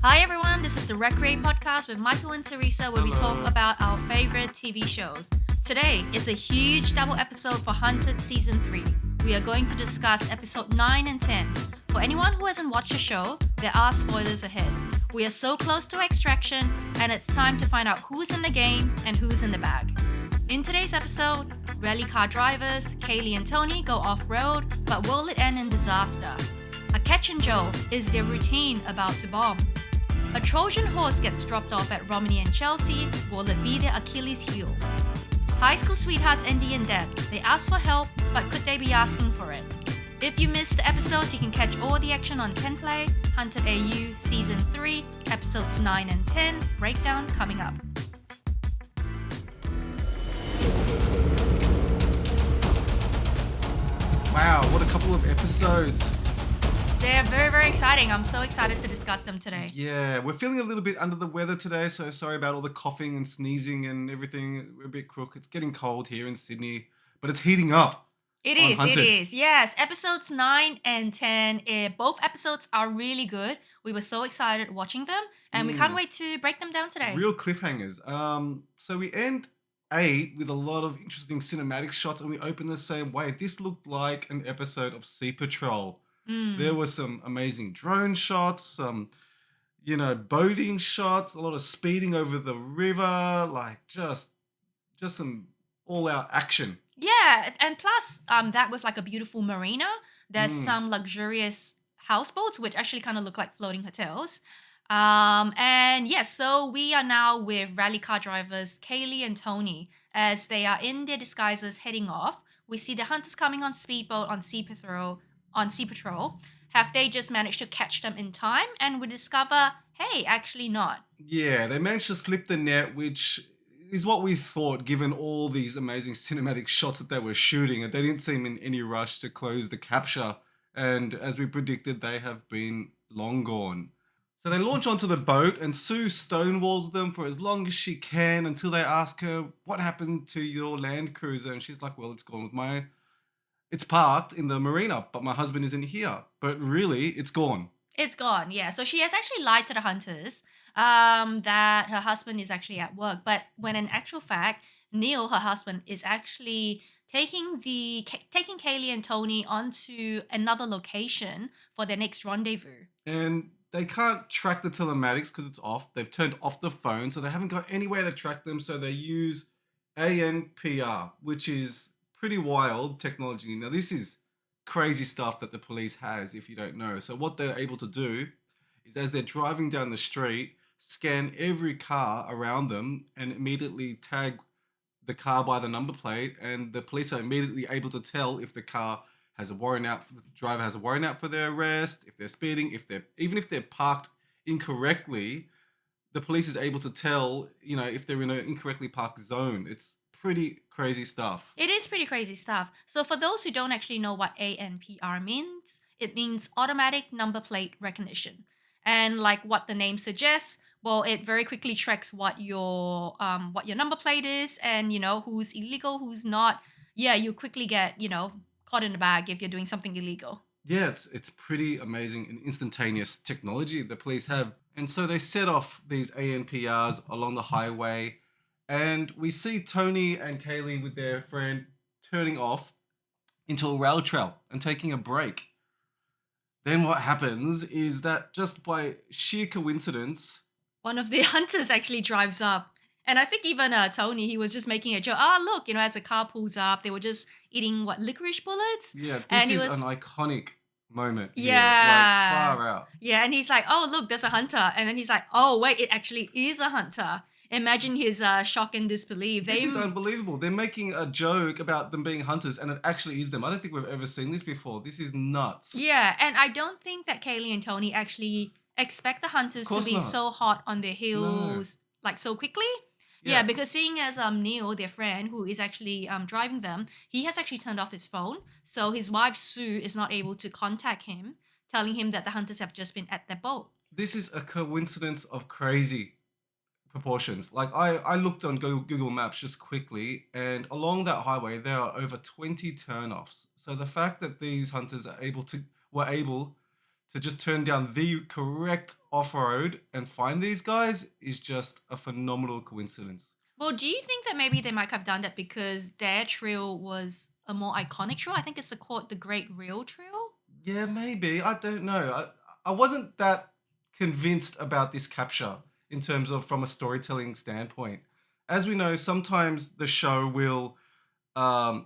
Hi everyone, this is the Recreate podcast with Michael and Teresa where we talk about our favorite TV shows. Today is a huge double episode for Hunted Season 3. We are going to discuss episode 9 and 10. For anyone who hasn't watched the show, there are spoilers ahead. We are so close to extraction and it's time to find out who's in the game and who's in the bag. In today's episode, rally car drivers, Kaylie and Tony go off-road, but will it end in disaster? Akec and Joe, is their routine about to bomb? A Trojan horse gets dropped off at Romanee and Chelsea, will it be their Achilles heel? High school sweethearts Andy and Deb, they ask for help, but could they be asking for it? If you missed the episodes, you can catch all the action on 10 Play, Hunted AU Season 3, Episodes 9 and 10, breakdown coming up. Wow, what a couple of episodes. They're very, very exciting. I'm so excited to discuss them today. Yeah, we're feeling a little bit under the weather today, so sorry about all the coughing and sneezing and everything. We're a bit crook. It's getting cold here in Sydney, but it's heating up. It is. Yes, episodes 9 and 10, both episodes are really good. We were so excited watching them, and we can't wait to break them down today. Real cliffhangers. So we end 8 with a lot of interesting cinematic shots, and we open the same way. This looked like an episode of Sea Patrol. There were some amazing drone shots, some, boating shots, a lot of speeding over the river, like just some all-out action. Yeah, and plus that with like a beautiful marina, there's some luxurious houseboats which actually kind of look like floating hotels. And yes, so we are now with rally car drivers Kaylie and Tony as they are in their disguises heading off. We see the hunters coming on speedboat on Sea Patrol. Have they just managed to catch them in time? And we discover, hey, actually not. Yeah, they managed to slip the net, which is what we thought, given all these amazing cinematic shots that they were shooting. And they didn't seem in any rush to close the capture. And as we predicted, they have been long gone. So they launch onto the boat and Sue stonewalls them for as long as she can until they ask her, what happened to your Land Cruiser? And she's like, well, it's parked in the marina, but my husband isn't here. But really, it's gone. It's gone, yeah. So she has actually lied to the hunters that her husband is actually at work. But when in actual fact, Neil, her husband, is actually taking Kaylie and Tony onto another location for their next rendezvous. And they can't track the telematics because it's off. They've turned off the phone, so they haven't got anywhere to track them. So they use ANPR, which is pretty wild technology. Now, this is crazy stuff that the police has, if you don't know. So what they're able to do is, as they're driving down the street, scan every car around them and immediately tag the car by the number plate, and the police are immediately able to tell if the car has a warrant out, the driver has a warrant out for their arrest, if they're speeding, even if they're parked incorrectly, the police is able to tell, if they're in an incorrectly parked zone. It's pretty crazy stuff. It is pretty crazy stuff. So for those who don't actually know what ANPR means, it means automatic number plate recognition. And like what the name suggests, well, it very quickly tracks what your number plate is and, who's illegal, who's not. Yeah, you quickly get, caught in the bag if you're doing something illegal. Yeah, it's pretty amazing and instantaneous technology the police have. And so they set off these ANPRs along the highway. And we see Tony and Kaylie with their friend turning off into a rail trail and taking a break. Then what happens is that just by sheer coincidence, one of the hunters actually drives up. And I think even Tony, he was just making a joke. Look, as the car pulls up, they were just eating, licorice bullets? Yeah, this is an iconic moment. Yeah. Here, like far out. Yeah, and he's like, oh, look, there's a hunter. And then he's like, oh, wait, it actually is a hunter. Imagine his shock and disbelief. This is unbelievable. They're making a joke about them being hunters, and it actually is them. I don't think we've ever seen this before. This is nuts. Yeah, and I don't think that Kaylie and Tony actually expect the hunters to be so hot on their heels, like so quickly. Yeah, because seeing as Neil, their friend, who is actually driving them, he has actually turned off his phone. So his wife, Sue, is not able to contact him, telling him that the hunters have just been at their boat. This is a coincidence of crazy proportions. Like I looked on Google Maps just quickly, and along that highway there are over 20 turnoffs. So the fact that these hunters were able to just turn down the correct off-road and find these guys is just a phenomenal coincidence. Well, do you think that maybe they might have done that because their trail was a more iconic trail? I think it's called the Great Rail Trail. Yeah, maybe. I don't know. I wasn't that convinced about this capture in terms of from a storytelling standpoint. As we know, sometimes the show will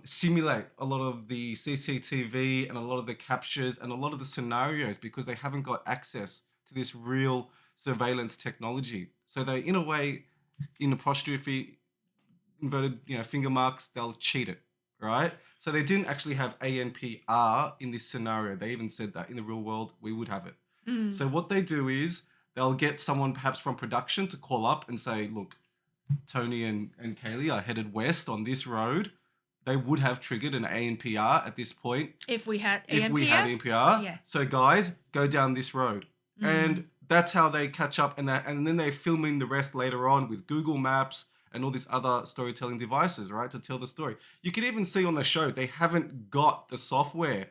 simulate a lot of the CCTV and a lot of the captures and a lot of the scenarios because they haven't got access to this real surveillance technology. So they, in a way, in apostrophe, inverted, finger marks, they'll cheat it, right? So they didn't actually have ANPR in this scenario. They even said that in the real world, we would have it. Mm. So what they do is they'll get someone perhaps from production to call up and say, look, Tony and Kaylee are headed west on this road. They would have triggered an ANPR at this point. If we had If we had ANPR. Yeah. So guys, go down this road. And that's how they catch up, and then they're filming the rest later on with Google Maps and all these other storytelling devices, right, to tell the story. You can even see on the show they haven't got the software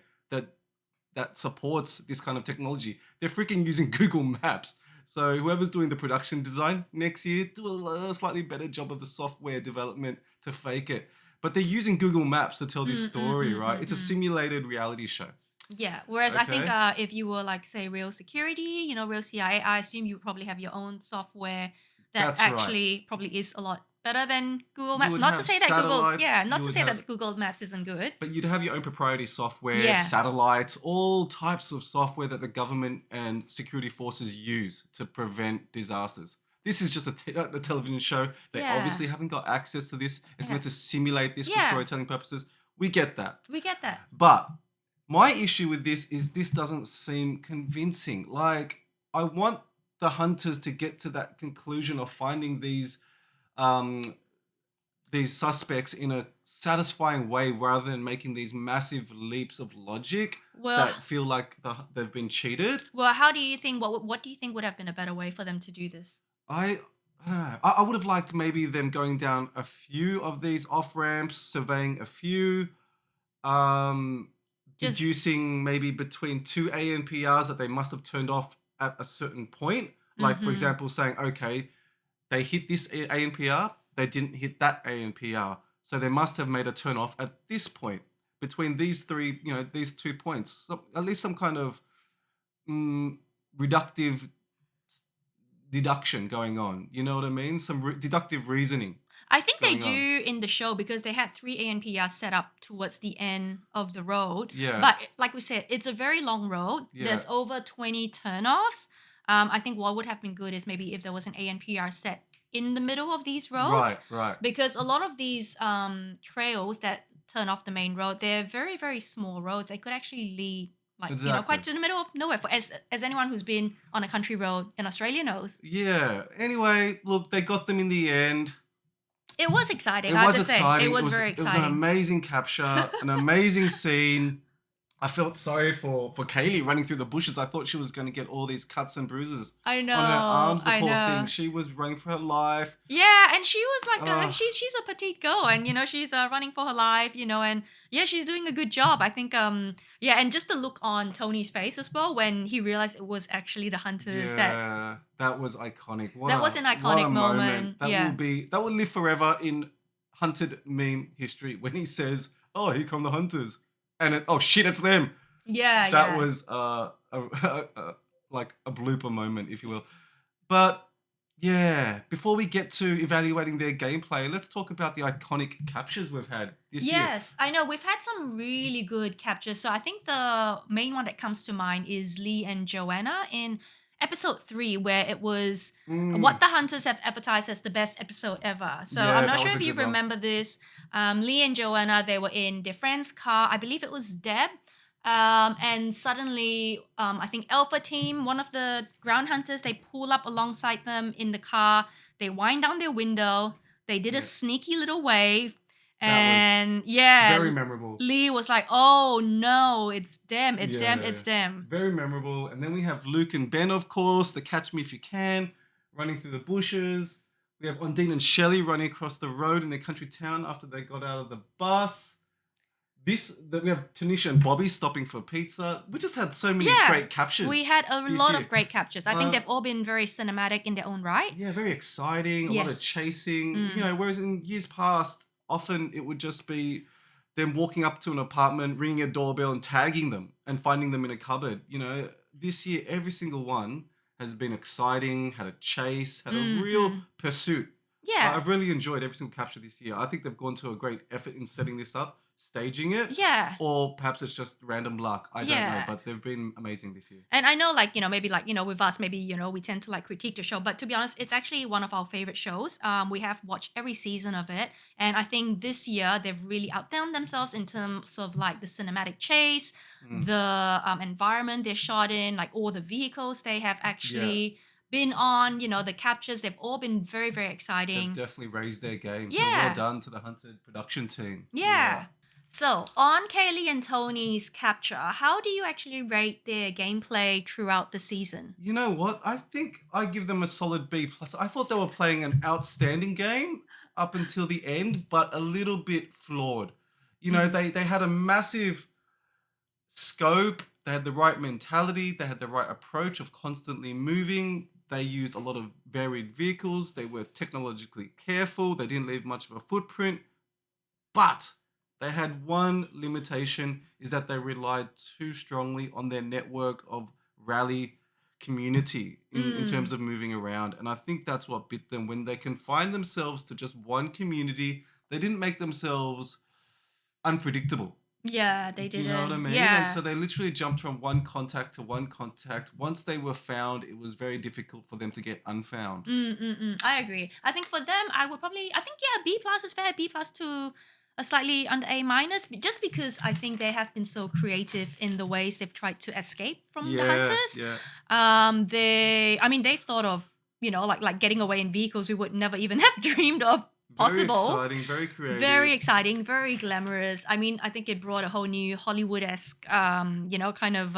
that supports this kind of technology. They're freaking using Google Maps. So whoever's doing the production design next year, do a slightly better job of the software development to fake it. But they're using Google Maps to tell this story, right? It's a simulated reality show. Yeah. Whereas I think Okay. if you were like, say, real security, real CIA, I assume you probably have your own software that That's right. actually probably is a lot better than Google You Maps. would Not to have say that satellites, not you to would say have- that Google Maps isn't good. But you'd have your own proprietary software, Yeah. satellites, all types of software that the government and security forces use to prevent disasters. This is just a television show. They Yeah. obviously haven't got access to this. It's Yeah. meant to simulate this for Yeah. storytelling purposes. We get that. We get that. But my issue with this is this doesn't seem convincing. Like, I want the hunters to get to that conclusion of finding um, these suspects in a satisfying way rather than making these massive leaps of logic Well, that feel like they've been cheated. well, how do you think? What do you think would have been a better way for them to do this? I don't know. I would have liked maybe them going down a few of these off ramps, surveying a few, Just deducing maybe between two ANPRs that they must have turned off at a certain point. Like, for example, saying, okay, they hit this ANPR, they didn't hit that ANPR. So they must have made a turn off at this point between these three, these 2 points. So at least some kind of reductive deduction going on. You know what I mean? Some deductive reasoning. I think they going on. do in the show because they had 3 ANPRs set up towards the end of the road. Yeah. But like we said, it's a very long road. Yeah. There's over 20 turnoffs. I think what would have been good is maybe if there was an ANPR set in the middle of these roads. Right. Because a lot of these trails that turn off the main road, they're very, very small roads. They could actually lead quite to the middle of nowhere. As anyone who's been on a country road in Australia knows. Yeah. Anyway, look, they got them in the end. It was exciting. It I have was to say, exciting. it was very exciting. It was an amazing capture, an amazing scene. I felt sorry for Kaylee running through the bushes. I thought she was going to get all these cuts and bruises I know. on her arms. The I poor know. thing. She was running for her life. Yeah, and she was like, Ugh. she's a petite girl, and she's running for her life, and yeah, she's doing a good job. I think, and just the look on Tony's face as well when he realized it was actually the hunters. That was iconic. That was an iconic moment. That will live forever in hunted meme history when he says, "Oh, here come the hunters," and oh shit, it's them. Yeah, That was like a blooper moment, if you will. But yeah, before we get to evaluating their gameplay, let's talk about the iconic captures we've had this year. Yes, I know. We've had some really good captures. So I think the main one that comes to mind is Lee and Joanna in episode 3, where it was what the hunters have advertised as the best episode ever. So Yeah, I'm not that sure was if a you good one. remember this. Lee and Joanna, they were in their friend's car. I believe it was Deb. And suddenly, I think Alpha Team, one of the ground hunters, they pull up alongside them in the car. They wind down their window. They did a sneaky little wave. And Very memorable. Lee was like, "Oh no, it's them, it's them, Yeah. it's them." Very memorable. And then we have Luke and Ben, of course, the Catch Me If You Can, running through the bushes. We have Ondine and Shelley running across the road in their country town after they got out of the bus. This that we have Tanisha and Bobby stopping for pizza. We just had so many Yeah, great captures we had a this lot year. of great captures. I think Uh, they've all been very cinematic in their own right. yeah, very exciting. A lot of Yes. chasing. Mm. Whereas in years past, often it would just be them walking up to an apartment, ringing a doorbell, and tagging them and finding them in a cupboard. This year every single one has been exciting. Had a chase. Had a real Mm. pursuit. Yeah. I've really enjoyed every single capture this year. I think they've gone to a great effort in setting this up, staging it, Yeah. or perhaps it's just random luck. I don't know, Yeah. but they've been amazing this year. And I know, like, maybe like, with us, maybe, we tend to like critique the show. But to be honest, it's actually one of our favorite shows. We have watched every season of it. And I think this year they've really outdone themselves in terms of like the cinematic chase, Mm, the environment they're shot in, like all the vehicles they have yeah, actually been on, the captures, they've all been very, very they've exciting. definitely raised their game. So well Yeah. done to the Hunted production team. Yeah. Yeah. So, on Kaylee and Tony's capture, how do you actually rate their gameplay throughout the season? You know what? I think I give them a solid B plus. I thought they were playing an outstanding game up until the end, but a little bit flawed. Mm. They had a massive scope. They had the right mentality. They had the right approach of constantly moving. They used a lot of varied vehicles. They were technologically careful. They didn't leave much of a footprint. But they had one limitation is that they relied too strongly on their network of rally community in terms Mm. of moving around. And I think that's what bit them when they confined themselves to just one community. They didn't make themselves unpredictable. Yeah, they Do you know what I didn't. mean? And Yeah. so they literally jumped from one contact to one contact. Once they were found, it was very difficult for them to get unfound. I agree. I think for them, I think, yeah, B plus is fair. B plus to a slightly under A minus, just because I think they have been so creative in the ways they've tried to escape from the Yeah, hunters. yeah. They've thought of, like getting away in vehicles we would never even have dreamed of Very possible. exciting, very Very creative. exciting, very glamorous. I mean, I think it brought a whole new Hollywood-esque, kind of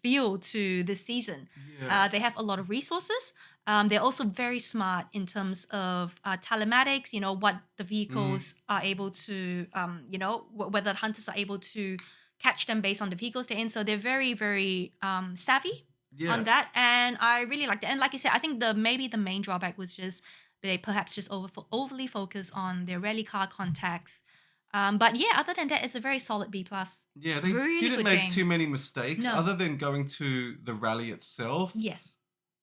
feel to this season. Yeah. They have a lot of resources. They're also very smart in terms of telematics. What the Mm, vehicles are able to, whether the hunters are able to catch them based on the vehicles they're in. So they're very, very savvy on yeah. that, and I really liked it. And like you said, I think the main drawback was just they perhaps just overly focus on their rally car contacts. But yeah, other than that, it's a very solid B plus. Yeah, they Really didn't good make game. too many mistakes No. other than going to the rally itself Yes.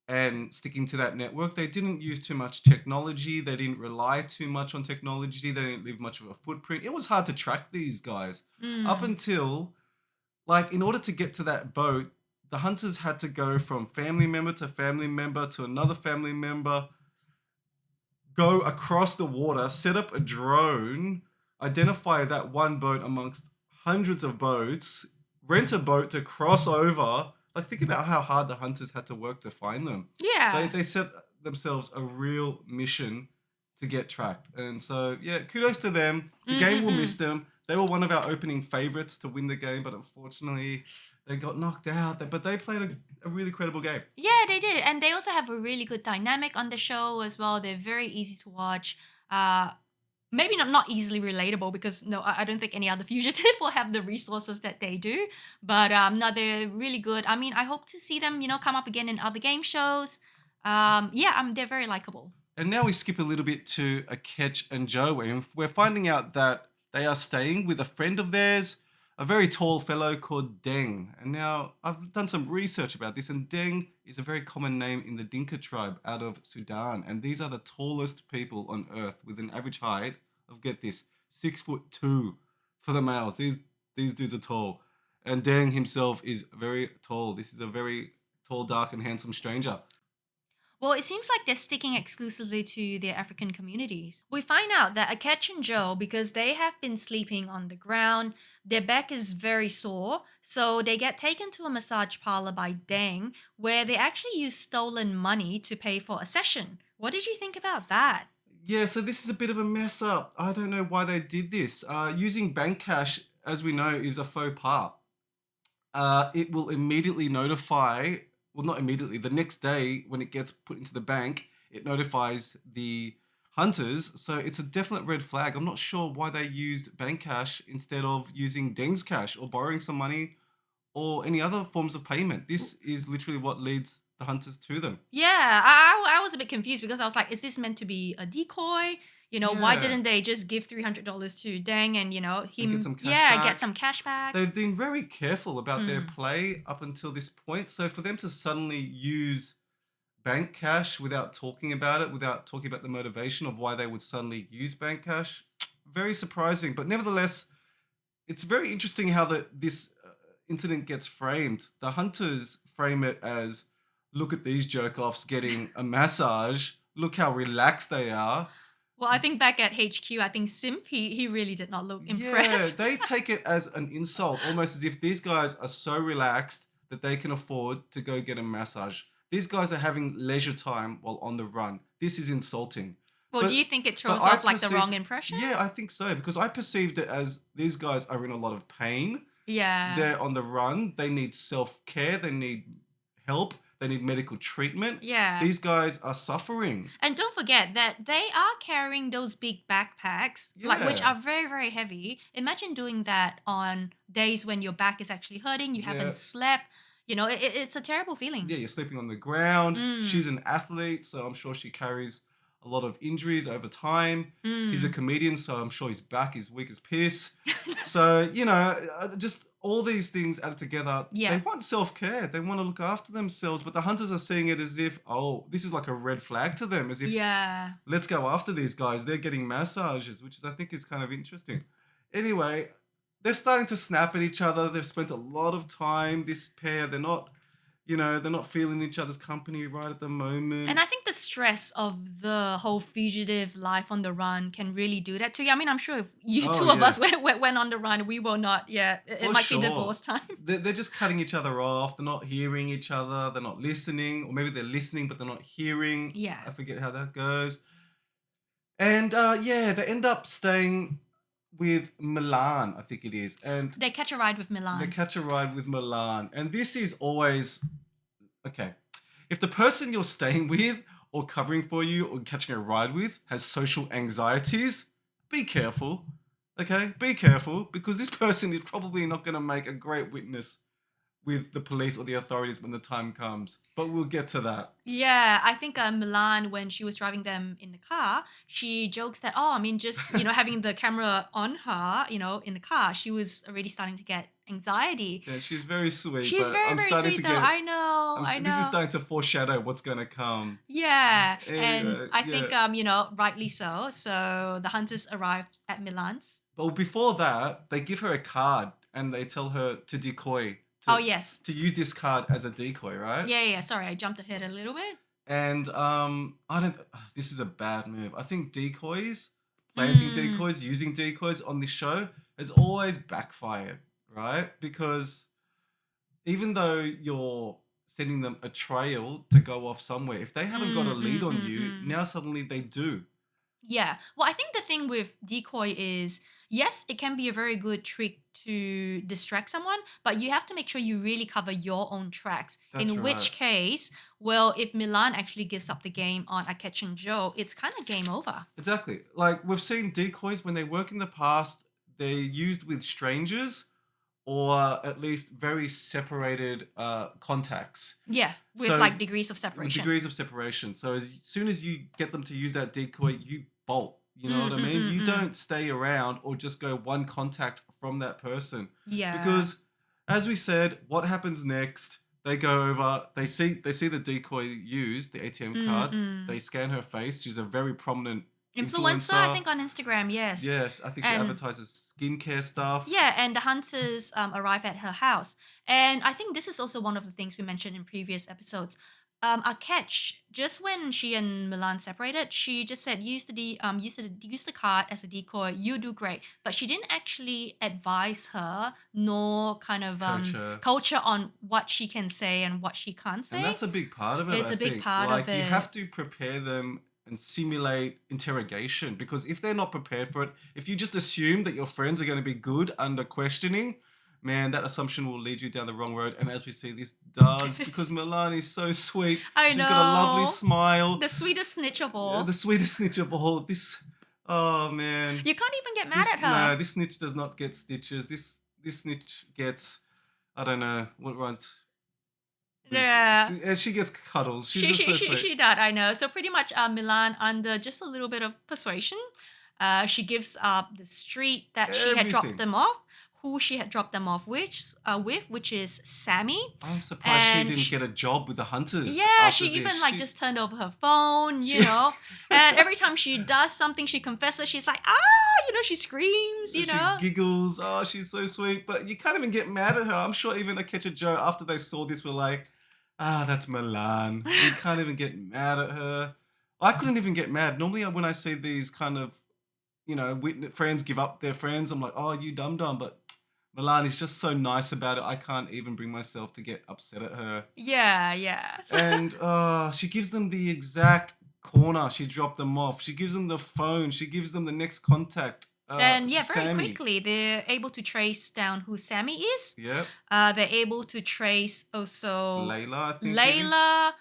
and sticking to that network. They didn't use too much technology. They didn't rely too much on technology. They didn't leave much of a footprint. It was hard to track these guys up Mm. until, like, in order to get to that boat, the hunters had to go from family member to another family member, go across the water, set up a drone, identify that one boat amongst hundreds of boats, rent a boat to cross over. Like, think about how hard the hunters had to work to find them. They Yeah. they set themselves a real mission to get tracked, and so yeah, kudos to them. The game will miss Mm-mm-mm. them. They were one of our opening favorites to win the game, but unfortunately, they got knocked out. But they played a really credible game. Yeah, they did, and they also have a really good dynamic on the show as well. They're very easy to watch. Uh, Maybe not easily relatable because no, I don't think any other fugitive will have the resources that they do. But no, they're really good. I mean, I hope to see them, come up again in other game shows. Yeah, they're very likable. And now we skip a little bit to Akec and Joe. We're finding out that they are staying with a friend of theirs, a very tall fellow called Deng. And now I've done some research about this, and Deng is a very common name in the Dinka tribe out of Sudan. And these are the tallest people on earth with an average height of, get this, 6'2" for the males. These dudes are tall. And Deng himself is very tall. This is a very tall, dark, and handsome stranger. Well, it seems like they're sticking exclusively to their African communities. We find out that Akech and Joe, because they have been sleeping on the ground, their back is very sore, so they get taken to a massage parlor by Dang, where they actually use stolen money to pay for a session. What did you think about that? Yeah, so this is a bit of a mess up. I don't know why they did this. Using bank cash, as we know, is a faux pas. It will immediately notify, well, not immediately, the next day when it gets put into the bank, it notifies the hunters, so it's a definite red flag. I'm not sure why they used bank cash instead of using Deng's cash or borrowing some money or any other forms of payment. This is literally what leads the hunters to them. Yeah, I was a bit confused because I was like, is this meant to be a decoy? Why Yeah, didn't they just give $300 to Deng and, and get him, some cash yeah, get back. some cash back? They've been very careful about their Mm. play up until this point. So for them to suddenly use bank cash without talking about it, without talking about the motivation of why they would suddenly use bank cash, very surprising. But nevertheless, it's very interesting how this incident gets framed. The hunters frame it as, look at these jerk offs getting a massage. Look how relaxed they are. Well, I think back at HQ, I think Simp, he really did not look Yeah, impressed. they take it as an insult, almost as if these guys are so relaxed that they can afford to go get a massage. These guys are having leisure time while on the run. This is insulting. Well, do you think it But throws I off like the wrong perceived, impression? yeah, I think so because I perceived it as these guys are in a lot of pain. Yeah. They're on the run. They need self care. They need help. They need medical treatment. Yeah. These guys are suffering. And don't forget that they are carrying those big backpacks, like which Yeah. are very, very heavy. Imagine doing that on days when your back is actually hurting, you Yeah. haven't slept. It's a terrible feeling. Yeah, you're sleeping on the ground. She's Mm. an athlete, so I'm sure she carries a lot of injuries over time. He's a Mm. comedian, so I'm sure his back is weak as piss. So, just all these things added together, they Yeah. want self care. They want to look after themselves, but the hunters are seeing it as if, oh, this is like a red flag to them, as if, Yeah. let's go after these guys. They're getting massages, which I think is kind of interesting. Anyway, they're starting to snap at each other. They've spent a lot of time, this pair. They're not feeling each other's company right at the moment. And I think the stress of the whole fugitive life on the run can really do that to you. I mean, I'm sure if you Oh, two of yeah. us went on the run, we will not. Yeah, it For might be sure. divorce time. They're just cutting each other off. They're not hearing each other. They're not listening. Or maybe they're listening, but they're not hearing. Yeah. I forget how that goes. And yeah, they end up staying with Milan, I think it is. And They catch a ride with they Milan. catch a ride with Milan. And this is always okay. If the person you're staying with or covering for you or catching a ride with has social anxieties, be careful. Okay? Be careful because this person is probably not going to make a great witness with the police or the authorities when the time comes. But we'll get to that. Yeah, I think Milan, when she was driving them in the car, she jokes that, oh, I mean, just, having the camera on her, in the car, she was already starting to get anxiety. Yeah, she's very sweet, She's but very, I'm very starting sweet, to though. get. I know, I This is know. starting to foreshadow what's going to come. Yeah, and Anyway, I think, yeah. rightly so. So the hunters arrived at Milan's. But before that, they give her a card and they tell her to decoy, Oh, to, yes. to use this card as a decoy, right? Yeah, yeah, yeah. Sorry, I jumped ahead a little bit. And I don't. This is a bad move. I think decoys, planting Mm, decoys, using decoys on this show has always backfired, right? Because even though you're sending them a trail to go off somewhere, if they haven't got a mm, lead mm, on mm, you, mm. now suddenly they do. Yeah. Well, I think the thing with decoy is, yes, it can be a very good trick to distract someone, but you have to make sure you really cover your own tracks. That's In right. which case, well, if Milan actually gives up the game on Akec and Joe, it's kind of game over. Exactly. Like we've seen decoys when they work in the past, they're used with strangers or at least very separated contacts. Yeah, with So like degrees of with separation. degrees of separation. So as soon as you get them to use that decoy, you bolt. You know Mm, what I mm, mean? mm, You mm. don't stay around or just go one contact from that person. Yeah. Because as we said, what happens next? They go over, they see the decoy used, the ATM Mm, card. mm. They scan her face. She's a very prominent Influencer, I influencer. think, on Instagram, yes. Yes, I think she And advertises skincare stuff. yeah, and the hunters arrive at her house. And I think this is also one of the things we mentioned in previous episodes. A catch, just when she and Milan separated, she just said, use the card as a decoy. You do great. But she didn't actually advise her, nor kind of Coach her. coach her on what she can say and what she can't And say. that's a big part of it, It's I a big think. part Like of you it. have to prepare them and simulate interrogation because if they're not prepared for it, if you just assume that your friends are going to be good under questioning, man, that assumption will lead you down the wrong road. And as we see, this does because Milani's so sweet. I She's got a lovely know. smile. The sweetest snitch of Yeah, all. the sweetest snitch of all. Oh man. You can't even get mad at her. No, this snitch does not get stitches. This snitch gets, I don't know what right. Yeah. She gets cuddles. She's She, just she, so she, sweet. she does, I know. So pretty much Milan, under just a little bit of persuasion, she gives up the street that she had dropped Everything. them off, who she had dropped them off with, which is Sammy. I'm surprised And she didn't get a job with the hunters. Yeah, after she this. even like just turned over her phone, you know. And every time she does something, she confesses, she's like, she screams, you know. She giggles. Oh, she's so sweet. But you can't even get mad at her. I'm sure even Akec and Joe, after they saw this, were like, that's Milan. You can't even get mad at her. I couldn't even get mad. Normally, when I see these kind of, friends give up their friends, I'm like, oh, you dum-dum. But Milan is just so nice about it. I can't even bring myself to get upset at her. Yeah. And she gives them the exact corner she dropped them off. She gives them the phone. She gives them the next contact. And yeah, very Sammy. quickly, they're able to trace down who Sammy is. Yep. They're able to trace also Layla, I think. Layla,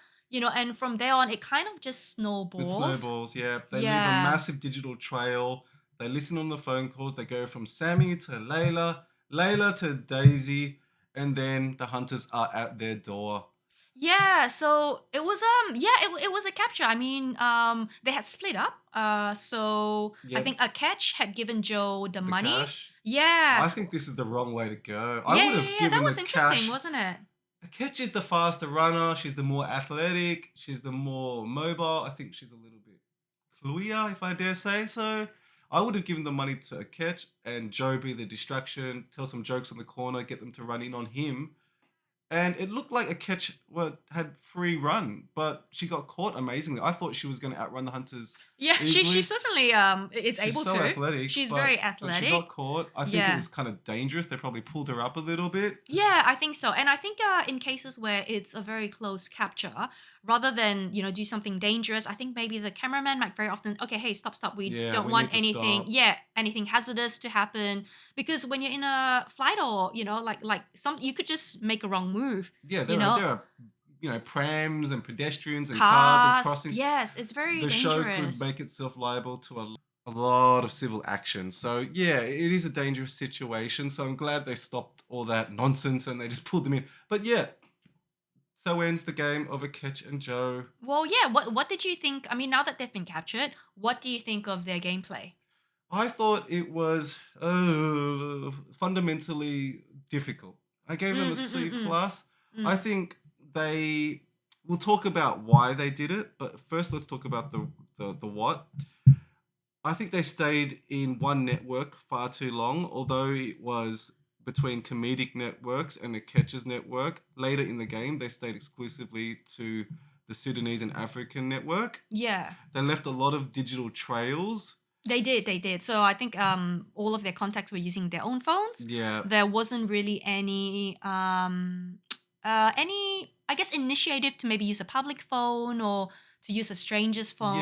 and from there on, it kind of just It snowballs. snowballs, yeah. They leave a massive digital trail. They listen on the phone calls. They go from Sammy to Layla to Daisy, and then the hunters are at their door. Yeah, so it was it was a capture. I mean, they had split up. So I think Akec had given Joe the money. Cash. Yeah. I think this is the wrong way to go. I would have given that was interesting, cash. Wasn't it? Akec is the faster runner. She's the more athletic. She's the more mobile. I think she's a little bit cluier, if I dare say so. I would have given the money to Akec and Joe be the distraction, tell some jokes on the corner, get them to run in on him. And it looked like Akec had free run, but she got caught amazingly. I thought she was going to outrun the hunters. Yeah, she certainly is She's able so to. athletic. She's very But athletic. she got caught. I think it was kind of dangerous. They probably pulled her up a little bit. Yeah, I think so. And I think in cases where it's a very close capture, rather than, do something dangerous, I think maybe the cameraman might very often, okay, hey, stop. We don't we want need to anything, stop. anything hazardous to happen. Because when you're in a flight or, like you could just make a wrong move. Yeah, there are prams and pedestrians and Cars cars and crossings. Yes, it's very The dangerous. show could make itself liable to a lot of civil action. So yeah, it is a dangerous situation. So I'm glad they stopped all that nonsense and they just pulled them in. But yeah, so ends the game of Akec and Joe. Well, yeah. What did you think? I mean, now that they've been captured, what do you think of their gameplay? I thought it was fundamentally difficult. I gave them a C plus. I think we'll talk about why they did it, but first let's talk about the what. I think they stayed in one network far too long, although it was between comedic networks and the Catchers network. Later in the game, they stayed exclusively to the Sudanese and African network. Yeah. They left a lot of digital trails. They did. So I think all of their contacts were using their own phones. Yeah. There wasn't really any I guess initiative to maybe use a public phone or to use a stranger's phone.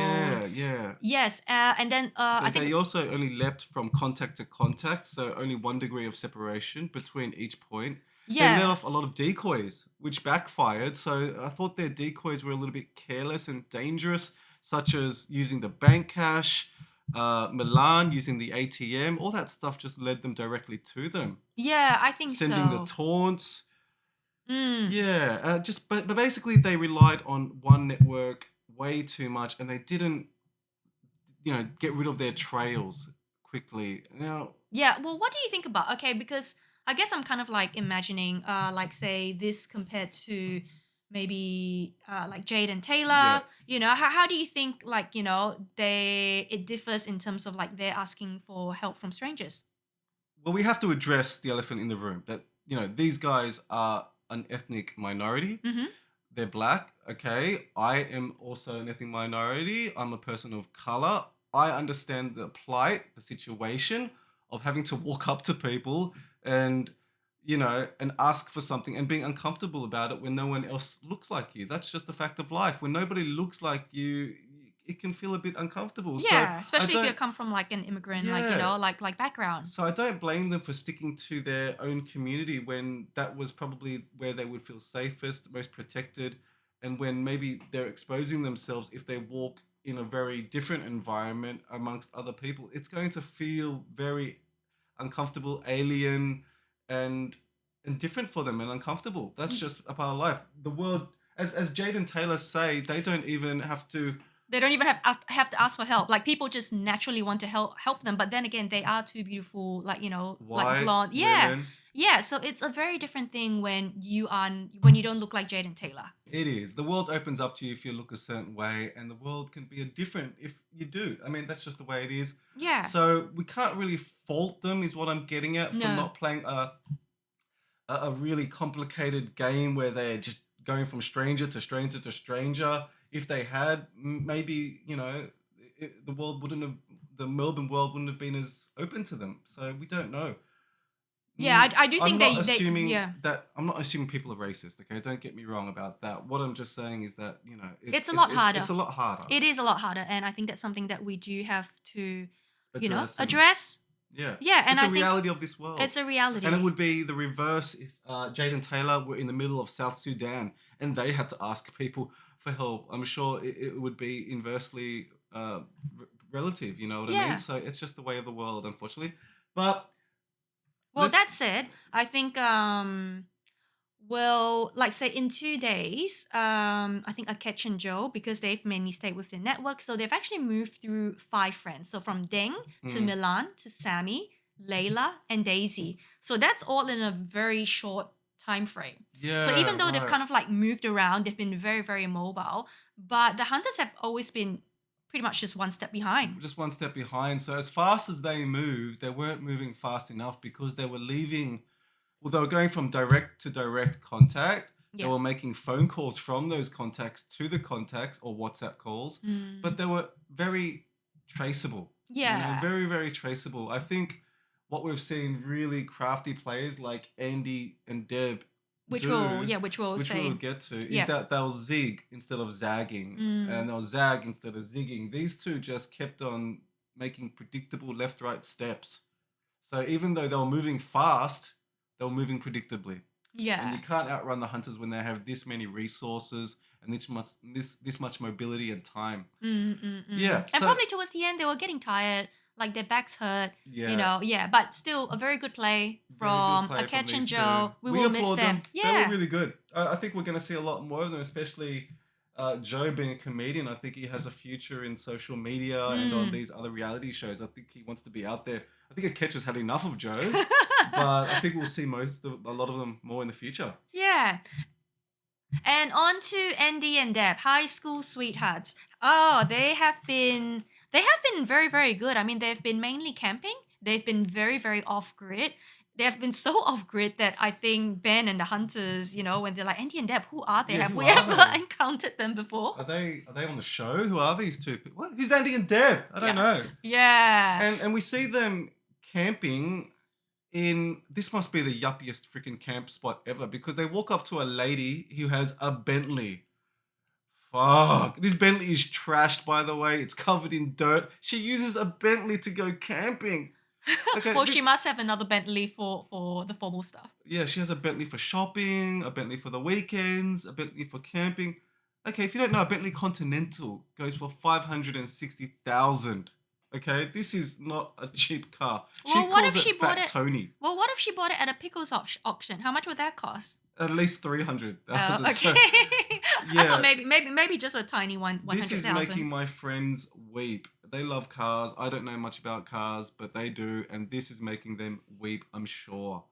Yeah. Yes, and then I think they also only leapt from contact to contact, so only 1 degree of separation between each point. Yeah. They let off a lot of decoys, which backfired. So I thought their decoys were a little bit careless and dangerous, such as using the bank cash, Milan using the ATM. All that stuff just led them directly to them. Yeah, I think Sending so. the taunts. Mm. Yeah, but basically they relied on one network way too much, and they didn't, get rid of their trails quickly. Now, Yeah, well, what do you think about? Okay, because I guess I'm kind of like imagining, like say this compared to maybe like Jade and Taylor. How do you think like it differs in terms of like they're asking for help from strangers? well, we have to address the elephant in the room that these guys are an ethnic minority. Mm-hmm. They're black. Okay, I am also an ethnic minority. I'm a person of color. I understand the plight, the situation of having to walk up to people and and ask for something and being uncomfortable about it when no one else looks like you. That's just a fact of life. When nobody looks like you, it can feel a bit uncomfortable. So Yeah, I especially if you don't, come from like an immigrant, like yeah. like background. So I don't blame them for sticking to their own community when that was probably where they would feel safest, most protected, and when maybe they're exposing themselves if they walk in a very different environment amongst other people. It's going to feel very uncomfortable, alien, and and different for them and uncomfortable. That's just a part of life. The world, as Jade and Taylor say, they don't even have to. They don't even have to ask for help. Like people just naturally want to help them, but then again, they are too beautiful. Like like White blonde. Yeah, women. yeah. So it's a very different thing when you don't look like Jade and Taylor. It is. The world opens up to you if you look a certain way, and the world can be a different if you do. I mean, that's just the way it is. Yeah. So we can't really fault them, is what I'm getting at, for No. not playing a really complicated game where they're just going from stranger to stranger to stranger. If they had, maybe the world wouldn't have, the Melbourne world wouldn't have been as open to them. So we don't know. Yeah, I do I'm think not they assuming yeah. that. I'm not assuming people are racist. Okay, don't get me wrong about that. What I'm just saying is that It's a lot harder. it's a lot harder. It is a lot harder, and I think that's something that we do have to, Address and address. yeah, Yeah, and it's a I think reality of this world. it's a reality. And it would be the reverse if Jade and Taylor were in the middle of South Sudan and they had to ask people for help. I'm sure it would be inversely relative. You know what I Yeah. mean? So it's just the way of the world, unfortunately. But Well, let's that said, I think well, like say in 2 days, I think Akec and Joe, because they've mainly stayed with the network, so they've actually moved through 5 friends. So from Deng to mm, Milan to Sammy, Layla, and Daisy. So that's all in a very short time frame. So yeah, even though they've right. kind of like moved around, they've been very, very mobile, but the hunters have always been pretty much just one step behind. Just one step behind. So as fast as they moved, they weren't moving fast enough because they were leaving. Well, they were going from direct to direct contact. They Yeah. were making phone calls from those contacts to the contacts or WhatsApp calls, but Mm. they were very traceable. Yeah. Very, very traceable. I think what we've seen really crafty players like Andy and Deb do, Which we'll which we'll say. get to, is Yeah. that they'll zig instead of zagging, Mm. and they'll zag instead of zigging. These two just kept on making predictable left-right steps. So even though they were moving fast, they were moving predictably. And Yeah. you can't outrun the hunters when they have this many resources and this much mobility and time. Yeah. And So probably towards the end, they were getting tired, like their backs hurt, yeah, yeah. But still, a very good play very good from play from Akec and these two. Joe. We We will miss applaud them. them. They were Yeah. really good. I think we're going to see a lot more of them, especially Joe being a comedian. I think he has a future in social media and on Mm. these other reality shows. I think he wants to be out there. I think Akech has had enough of Joe, but I think we'll see a lot of them more in the future. Yeah. And on to Andy and Deb, high school sweethearts. Oh, they have been very, very good. I mean, they've been mainly camping. They've been very, very off grid. They've been so off grid that I think Ben and the hunters, when they're like Andy and Deb, who are they? Yeah, Have who we are ever they? encountered them before? Are they on the show? Who are these two? What? Who's Andy and Deb? I don't Yeah. know. Yeah. And we see them camping in, this must be the yuppiest freaking camp spot ever, because they walk up to a lady who has a Bentley. Fuck. This Bentley is trashed, by the way. It's covered in dirt. She uses a Bentley to go camping. Okay, Well, she must have another Bentley for the formal stuff. yeah, she has a Bentley for shopping, a Bentley for the weekends, a Bentley for camping. Okay, if you don't know, a Bentley Continental goes for 560,000. Okay, this is not a cheap car. She Well, what calls if it she bought Fat it? Tony. Well, what if she bought it at a pickles auction? How much would that cost? At least 300,000. Okay. So, I yeah, thought maybe just a tiny one this is 100,000. making my friends weep. They love cars. I don't know much about cars, but they do, and this is making them weep, I'm sure.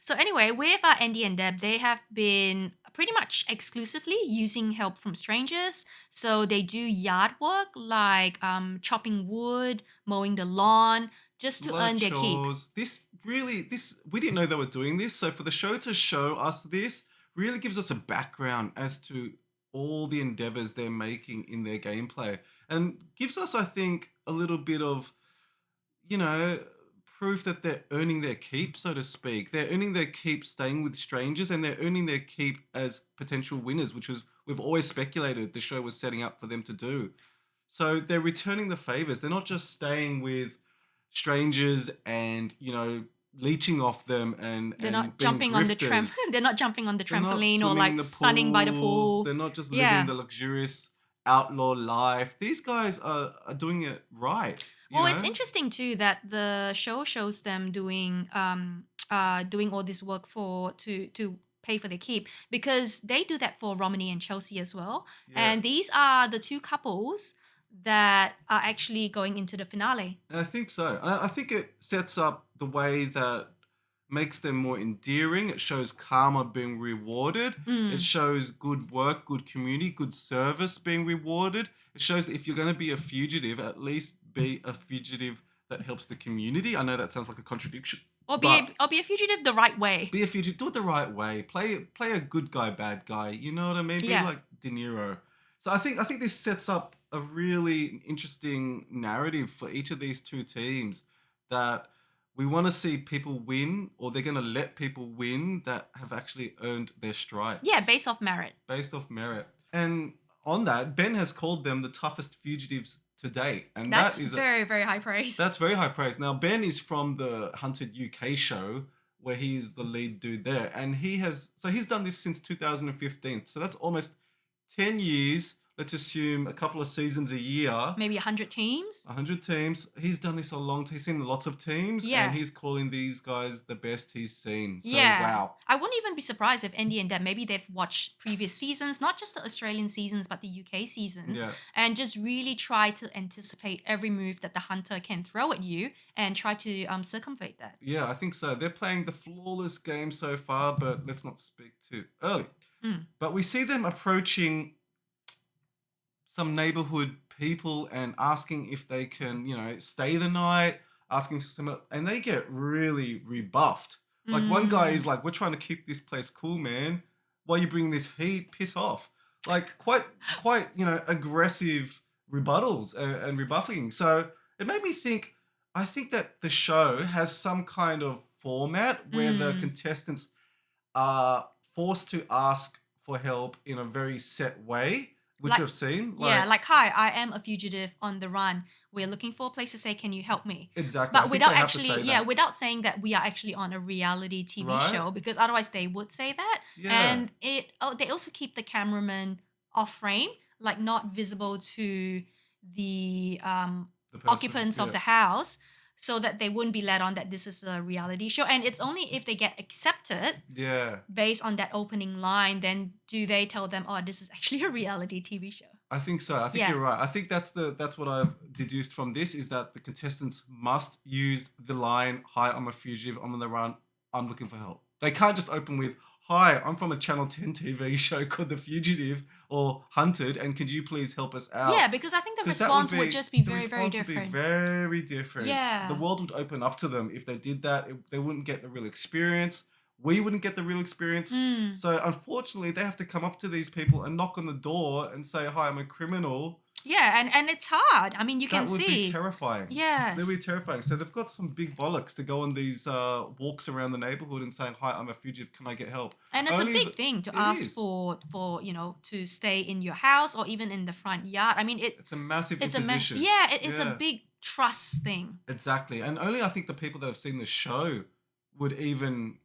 So anyway, with Andy and Deb, they have been pretty much exclusively using help from strangers. So they do yard work like chopping wood, mowing the lawn, just A to lot earn of their keep. chores. This we didn't know they were doing this. So for the show to show us this really gives us a background as to all the endeavors they're making in their gameplay, and gives us, I think, a little bit of, you know, proof that they're earning their keep, so to speak. They're earning their keep staying with strangers, and they're earning their keep as potential winners, which was we've always speculated the show was setting up for them to do. So they're returning the favors. They're not just staying with strangers and, leeching off them and They're not being jumping on the grifters. they're not jumping on the They're not trampoline or swimming in like the sunning by the pools. pool. They're not just living Yeah. the luxurious outlaw life. These guys are doing it right. Well, it's interesting too that the show shows them doing all this work for to pay for their keep, because they do that for Romanee and Chelsea as well. Yeah. And these are the two couples that are actually going into the finale. I think so. I think it sets up the way that makes them more endearing. It shows karma being rewarded. It shows good work, good community, good service being rewarded. It shows that if you're going to be a fugitive, at least be a fugitive that helps the community. I know that sounds like a contradiction. Or be a fugitive the right way. Be a fugitive. Do it the right way. Play a good guy, bad guy. You know what I mean? Yeah. Be like De Niro. So I think this sets up a really interesting narrative for each of these two teams, that we want to see people win, or they're going to let people win that have actually earned their stripes. Yeah, based off merit. Based off merit. And on that, Ben has called them the toughest fugitives to date. And That's that is very, very high praise. That's very high praise. Now, Ben is from the Hunted UK show, where he's the lead dude there. And he's done this since 2015. So that's almost 10 years. Let's assume a couple of seasons a year. Maybe 100 teams. 100 teams. He's done this a long time. He's seen lots of teams. Yeah. And he's calling these guys the best he's seen. So, Yeah. wow. I wouldn't even be surprised if Andy and Deb, maybe they've watched previous seasons, not just the Australian seasons, but the UK seasons, Yeah. and just really try to anticipate every move that the hunter can throw at you and try to circumvent that. Yeah, I think so. They're playing the flawless game so far, but let's not speak too early. But we see them approaching some neighborhood people and asking if they can, stay the night, asking for some, and they get really rebuffed. Like one guy is like, "We're trying to keep this place cool, man. Why are you bringing this heat? Piss off!" Like quite, aggressive rebuttals and rebuffing. So it made me think. I think that the show has some kind of format where the contestants are forced to ask for help in a very set way, which Like- we've seen. Like, hi, I am a fugitive on the run. We're looking for a place to say, can you help me? Exactly. But I think without they have to actually, say that. without saying that we are actually on a reality TV Right. show, because otherwise they would say that. Yeah. And they also keep the cameraman off frame, like not visible to the The person, occupants of yeah. the house, so that they wouldn't be led on that this is a reality show. And it's only if they get accepted Yeah. based on that opening line, then do they tell them, oh, this is actually a reality TV show. I think so. I think Yeah. you're right. I think that's what I've deduced from this, is that the contestants must use the line, "Hi, I'm a fugitive. I'm on the run. I'm looking for help." They can't just open with, "Hi, I'm from a Channel 10 TV show called The Fugitive or Hunted, and could you please help us out?" Yeah, because I think the 'Cause that response would just be the very, very response would be different. very different. Yeah. The world would open up to them if they did that. They wouldn't get the real experience. We wouldn't get the real experience. So unfortunately, they have to come up to these people and knock on the door and say, "Hi, I'm a criminal." Yeah, and it's hard. I mean, you can That would see. be terrifying. Yes. That would be terrifying. So they've got some big bollocks to go on these walks around the neighborhood and saying, "Hi, I'm a fugitive. Can I get help?" And it's Only a big the- thing to it ask is. for to stay in your house or even in the front yard. I mean, It's a massive it's imposition. it's Yeah. a big trust thing. Exactly. And only I think the people that have seen the show would even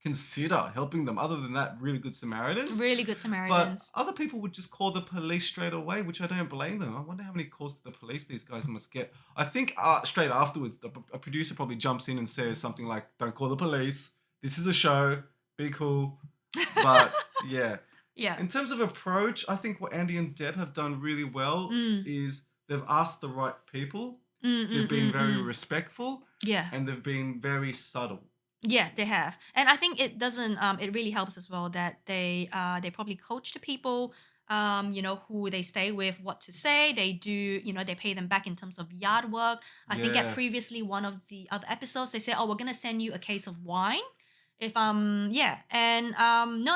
consider helping them. Other than that, really good Samaritans. Really good But Samaritans. other people would just call the police straight away, which I don't blame them. I wonder how many calls to the police these guys must get. I think straight afterwards, a producer probably jumps in and says something like, "Don't call the police. This is a show. Be cool." But yeah. Yeah. In terms of approach, I think what Andy and Deb have done really well is they've asked the right people. They've been very respectful, Yeah. and they've been very subtle. Yeah, they have. And I think it doesn't it really helps as well that they probably coach the people who they stay with, what to say. They do, they pay them back in terms of yard work. I think at Yeah. previously one of the other episodes they said, "Oh, we're going to send you a case of wine." No,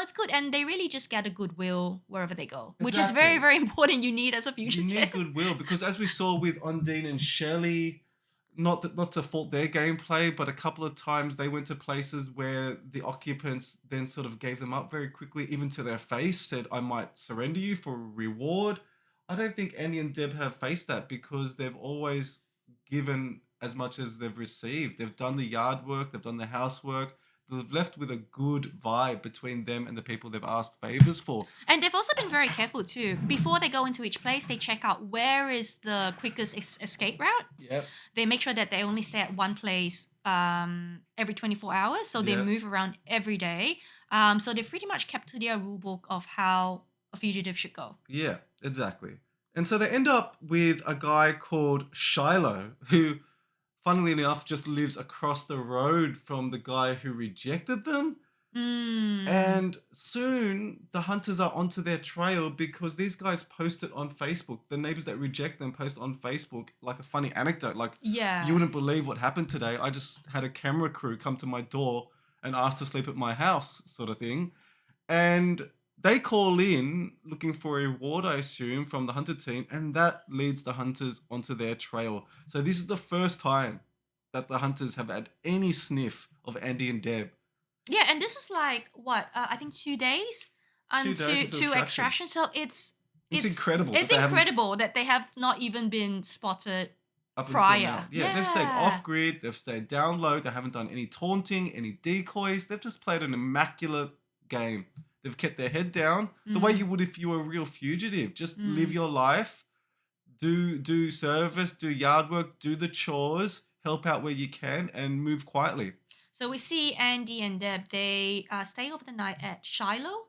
it's good, and they really just get a goodwill wherever they go, which is very, Exactly. very important. You need as a You fugitive. need goodwill, because as we saw with Undine and Shelley, not to fault their gameplay, but a couple of times they went to places where the occupants then sort of gave them up very quickly, even to their face, said, "I might surrender you for a reward." I don't think Andy and Deb have faced that because they've always given as much as they've received. They've done the yard work, they've done the housework. They've left with a good vibe between them and the people they've asked favors for. And they've also been very careful too. Before they go into each place, they check out where is the quickest escape route. Yep. They make sure that they only stay at one place every 24 hours. So they Yep. move around every day. So they've pretty much kept to their rule book of how a fugitive should go. Yeah, exactly. And so they end up with a guy called Shiloh, who, funnily enough, just lives across the road from the guy who rejected them. And soon the hunters are onto their trail because these guys post it on Facebook. The neighbors that reject them post on Facebook like a funny anecdote. Like, Yeah. you wouldn't believe what happened today. I just had a camera crew come to my door and ask to sleep at my house, sort of thing. And they call in looking for a reward, I assume, from the hunter team, and that leads the hunters onto their trail. So this is the first time that the hunters have had any sniff of Andy and Deb. Yeah, and this is like what I think 2 days 2 days until to extraction. extraction. So it's incredible. It's that they haven't- incredible that they have not even been spotted up until prior. now. Yeah, they've stayed off grid. They've stayed down low. They haven't done any taunting, any decoys. They've just played an immaculate game. They've kept their head down the way you would if you were a real fugitive. Just live your life, do service, do yard work, do the chores, help out where you can, and move quietly. So we see Andy and Deb. They stay over the night at Shiloh.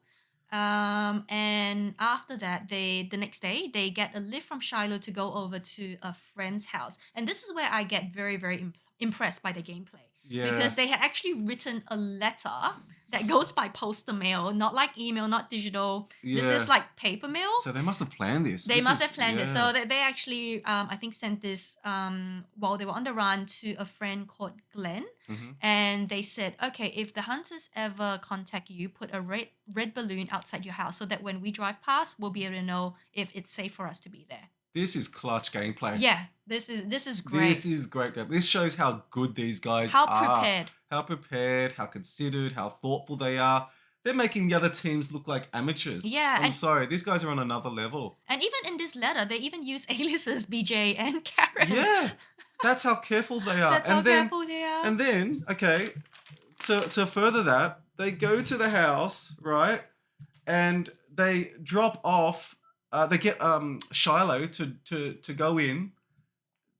And after that, the next day they get a lift from Shiloh to go over to a friend's house. And this is where I get very, very impressed by the gameplay. Yeah. Because they had actually written a letter that goes by postal mail, not like email, not digital. This Yeah. is like paper mail. So they must have planned this. They This must is- have planned it. yeah. So they actually, I think, sent this while they were on the run to a friend called Glenn. Mhm. And they said, okay, if the hunters ever contact you, put a red balloon outside your house so that when we drive past, we'll be able to know if it's safe for us to be there. This is clutch gameplay. Yeah, this is great. This is great game. This shows how good these guys How are. prepared. How prepared, how considered, how thoughtful they are. They're making the other teams look like amateurs. Yeah, I'm and- sorry, these guys are on another level. And even in this letter, they even use aliases BJ and Karen. Yeah, that's how careful they are. That's how careful they are. And then, okay, to further that, they go to the house, right? And they drop off. They get Shiloh to go in,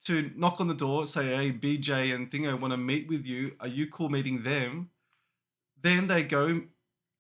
to knock on the door, say, hey, BJ and Thingo want to meet with you. Are you cool meeting them? Then they go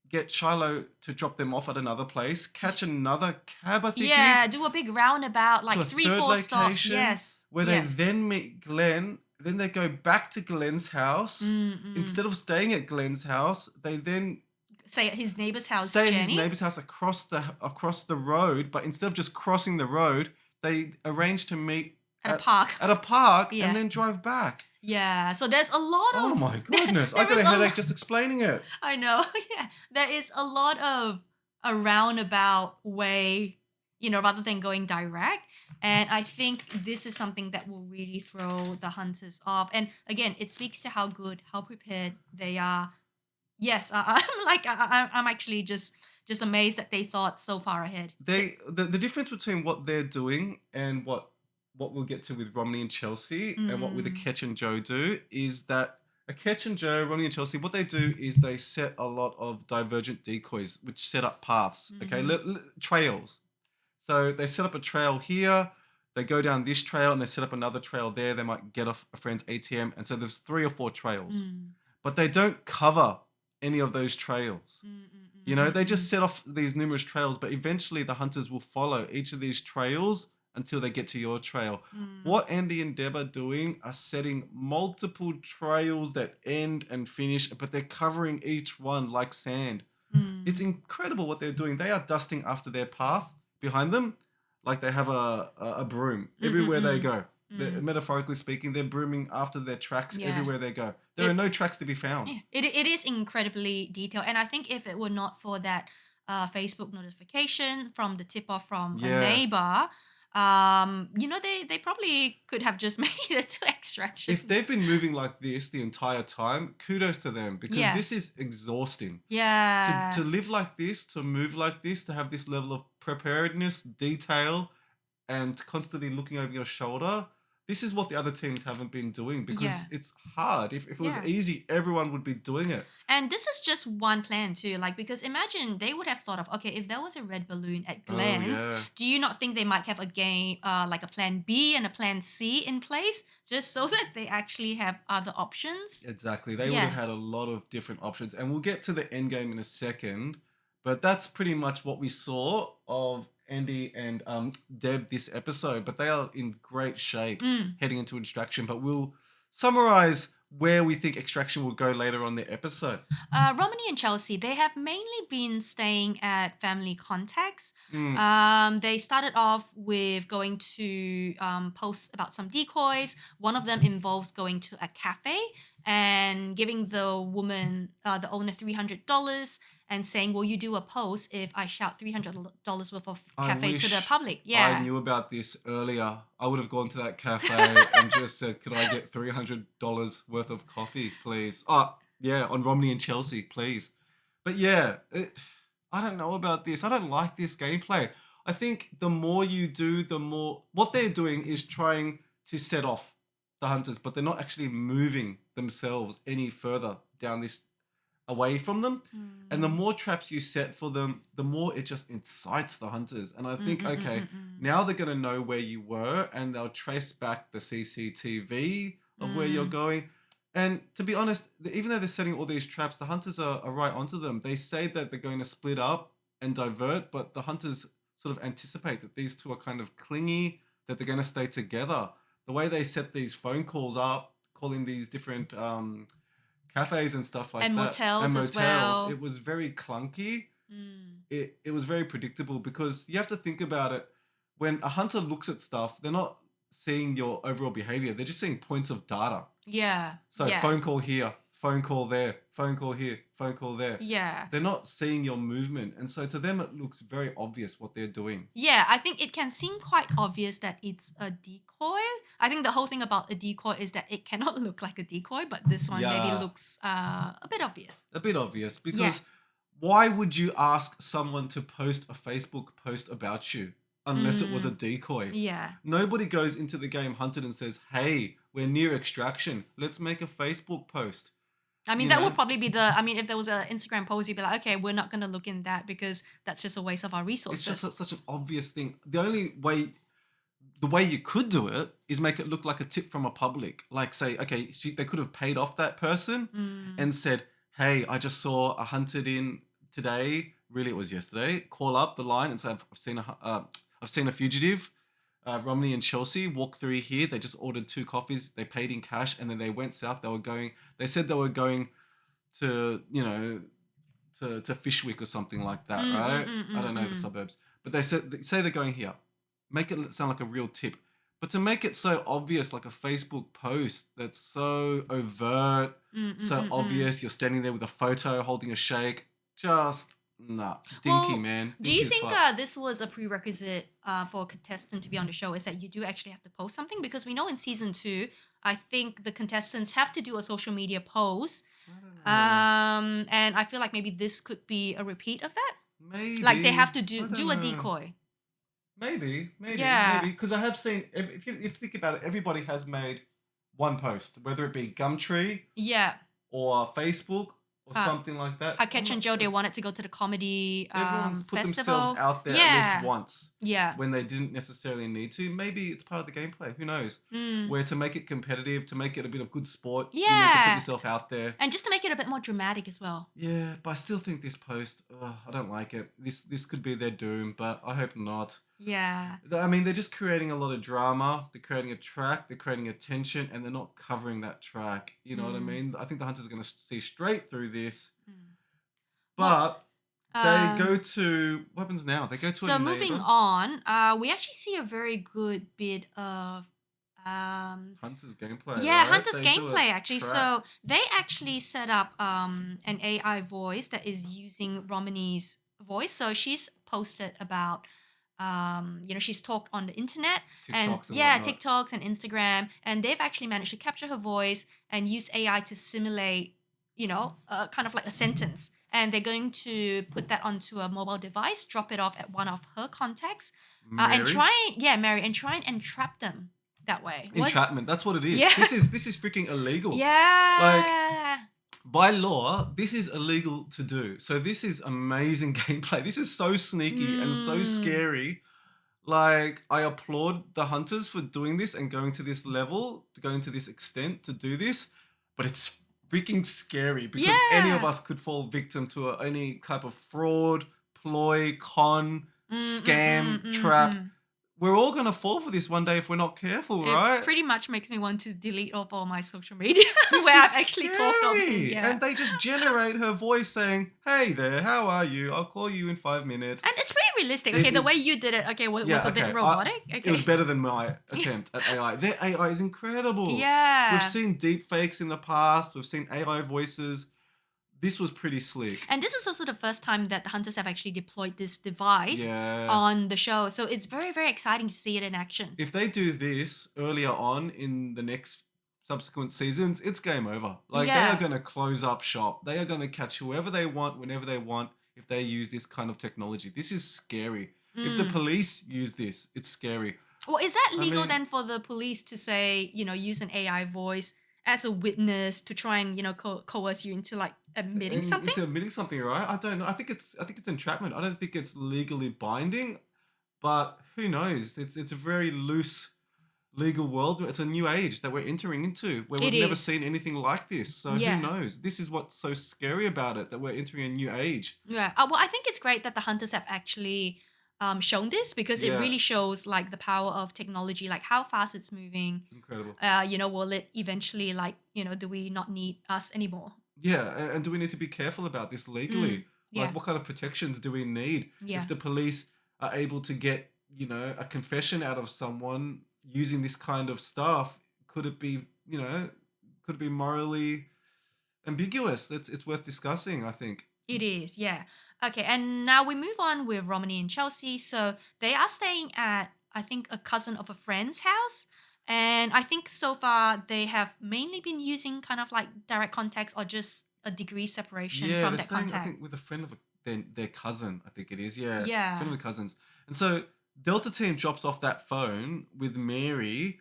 get Shiloh to drop them off at another place, catch another cab, I think Yeah, it is, do a big roundabout, like to a 3-4 third stops. location, Yes. where yes. they then meet Glenn. Then they go back to Glenn's house. Mm-mm. Instead of staying at Glenn's house, they then Stay at his neighbor's house, stay at Jenny. his neighbor's house across the road. But instead of just crossing the road, they arrange to meet At a park. At a park Yeah. and then drive back. Yeah, so there's a lot of... Oh my goodness! I there got is a headache lot- just explaining it. I know, yeah. There is a lot of a roundabout way, rather than going direct. And I think this is something that will really throw the hunters off. And again, it speaks to how good, how prepared they are. Yes, I'm actually just amazed that they thought so far ahead. The difference between what they're doing and what we'll get to with Romanee and Chelsea and what with Akec and Joe do is that Akec and Joe, Romanee and Chelsea, what they do is they set a lot of divergent decoys, which set up paths, okay, trails. So they set up a trail here, they go down this trail and they set up another trail there. They might get off a friend's ATM. And so there's 3 or 4 trails, but they don't cover any of those trails. They just set off these numerous trails, but eventually the hunters will follow each of these trails until they get to your trail. What Andy and Deb are doing are setting multiple trails that end and finish, but they're covering each one like sand. It's incredible what they're doing. They are dusting after their path behind them like they have a broom everywhere they go. Metaphorically speaking, they're brooming after their tracks everywhere they go. There are no tracks to be found. Yeah, it is incredibly detailed. And I think if it were not for that Facebook notification from the tip-off from a neighbor, they probably could have just made it to extraction. If they've been moving like this the entire time, kudos to them because this is exhausting. Yeah. To live like this, to move like this, to have this level of preparedness, detail, and constantly looking over your shoulder. This is what the other teams haven't been doing because Yeah. it's hard. If it was Yeah. easy, everyone would be doing it. And this is just one plan too, like because imagine they would have thought of, okay, if there was a red balloon at Oh, Glenn's, yeah. do you not think they might have a game, like a plan B and a plan C in place, just so that they actually have other options? Exactly. They would have Yeah. had a lot of different options. And we'll get to the end game in a second. But that's pretty much what we saw of Andy and Deb this episode. But they are in great shape Mm. heading into extraction. But we'll summarize where we think extraction will go later on the episode. Romanee and Chelsea, they have mainly been staying at family contacts. Mm. They started off with going to post about some decoys. One of them involves going to a cafe and giving the woman, the owner, $300 and saying, "Will you do a post if I shout $300 worth of I cafe to the wish public?" I Yeah. knew about this earlier. I would have gone to that cafe and just said, "Could I get $300 worth of coffee, please?" Oh, yeah, on Romney and Chelsea, please. But yeah, I don't know about this. I don't like this gameplay. I think the more you do, the more what they're doing is trying to set off the hunters, but they're not actually moving themselves any further down this away from them. And the Mm. more traps you set for them, the more it just incites the hunters. And I Mm, think, mm, mm, okay, mm, mm. now they're going to know where you were and they'll trace back the CCTV of where you're Mm. going. And to be honest, even though they're setting all these traps, the hunters are right onto them. They say that they're going to split up and divert, but the hunters sort of anticipate that these two are kind of clingy, that they're going to stay together. The way they set these phone calls up, calling these different cafes and stuff like And that, motels and as motels, well. it was very clunky. Mm. It was very predictable because you have to think about it. When a hunter looks at stuff, they're not seeing your overall behavior. They're just seeing points of data. Yeah. So Yeah. phone call here, phone call there, phone call here, phone call there. Yeah. They're not seeing your movement. And so to them, it looks very obvious what they're doing. Yeah, I think it can seem quite obvious that it's a decoy. I think the whole thing about a decoy is that it cannot look like a decoy, but this one maybe Yeah, looks a bit obvious. a bit obvious Yeah. because why would you ask someone to post a Facebook post about you unless it was a Mm. decoy? Yeah. Nobody goes into the game hunted and says, "Hey, we're near extraction. Let's make a Facebook post." I mean, You that would know, probably be I mean, if there was an Instagram post, you'd be like, okay, we're not going to look in that because that's just a waste of our it's just resources. such an obvious thing. The way you could do it is make it look like a tip from a public. Like say, okay, they could have paid off that person Mm. and said, "Hey, I just saw a hunted in today. Really, it was yesterday. Call up the line and say I've seen a fugitive, Romney and Chelsea walk through here. They just ordered 2 coffees. They paid in cash and then they went south. They said they were going to to Fishwick or something like that, Mm, mm, right? mm, I mm, don't know the mm. suburbs, but they say they're going here. Make it sound like a real tip, but to make it so obvious, like a Facebook post that's so overt, Mm, mm, so mm, mm. obvious, you're standing there with a photo holding a shake, just nah, dinky Well, man, do you dinky as think fuck. this was a prerequisite for a contestant to be on the show? Is that you do actually have to post something? Because we know in season 2, I think the contestants have to do a social media post. I don't know. And I feel like maybe this could be a repeat of that. Like they have Maybe to I don't do a know. decoy. Maybe Yeah. because I have seen if you think about it, everybody has made one post, whether it be Gumtree Yeah. or Facebook or Uh, something like that. I'm Akec and not Joe, sure. they wanted to go to the comedy Everyone's put themselves festival. out there at least Yeah. once Yeah. when they didn't necessarily need to. Maybe it's part of the gameplay. Who knows? Mm. Where to make it competitive, to make it a bit of good sport, you need to put Yeah. yourself out there. And just to make it a bit more dramatic as well. Yeah, but I still think this post, I don't like it. This could be their doom, but I hope not. Yeah. I mean, they're just creating a lot of drama. They're creating a track. They're creating attention, and they're not covering that track. You know what I Mm. mean? I think the hunters are going to see straight through this. Mm. Well, But they go to what happens now? They go to a so moving neighbor. on, we actually see a very good bit of Hunters gameplay, yeah, right? Hunter's They do a gameplay actually. track. So they actually set up an AI voice that is using Romanee's voice. So she's posted about she's talked on the internet and TikToks and yeah, whatnot. TikToks and Instagram, and they've actually managed to capture her voice and use AI to simulate, kind of like a sentence. And they're going to put that onto a mobile device, drop it off at one of her contacts. and Mary? marry and try and entrap them that way. Entrapment. That's what it is. Yeah. This is freaking illegal. Yeah. By law, this is illegal to do. So this is amazing gameplay. This is so sneaky and so scary. Like, I applaud the hunters for doing this and going to this level, going to this extent to do this, but it's freaking scary because any of us could fall victim to any type of fraud, ploy, con, scam, trap. We're all going to fall for this one day if we're not careful, right? It pretty much makes me want to delete off all my social media where I've actually talked of him. Yeah. And they just generate her voice saying, "Hey there, how are you? I'll call you in 5 minutes." And it's pretty realistic. Okay, the way you did it, was a bit robotic. It was better than my attempt at AI. Their AI is incredible. Yeah. We've seen deep fakes in the past. We've seen AI voices. This was pretty slick. And this is also the first time that the hunters have actually deployed this device on the show. So it's very, very exciting to see it in action. If they do this earlier on in the next subsequent seasons, it's game over. Like, they are going to close up shop. They are going to catch whoever they want, whenever they want, if they use this kind of technology. This is scary. If the police use this, it's scary. Well, is that legal then for the police to say, use an AI voice as a witness to try and, coerce you into like admitting something? Into admitting something, right? I don't know. I think it's entrapment. I don't think it's legally binding, but who knows? It's a very loose legal world. It's a new age that we're entering into where we've never seen anything like this. So who knows? This is what's so scary about it, that we're entering a new age. Yeah. Well, I think it's great that the hunters have actually shown this because it really shows like the power of technology, like how fast it's moving. Incredible. Will it eventually do we not need us anymore? Yeah, and do we need to be careful about this legally? Like, what kind of protections do we need? Yeah. If the police are able to get, a confession out of someone using this kind of stuff, could it be morally ambiguous? It's worth discussing, I think. It is, yeah. Okay, and now we move on with Romanee and Chelsea. So they are staying at, I think, a cousin of a friend's house. And I think so far they have mainly been using kind of like direct contacts or just a degree separation from that staying, contact. I think, with a friend of their cousin, I think it is. Yeah. Yeah. Friend of the cousins. And so Delta Team drops off that phone with Mary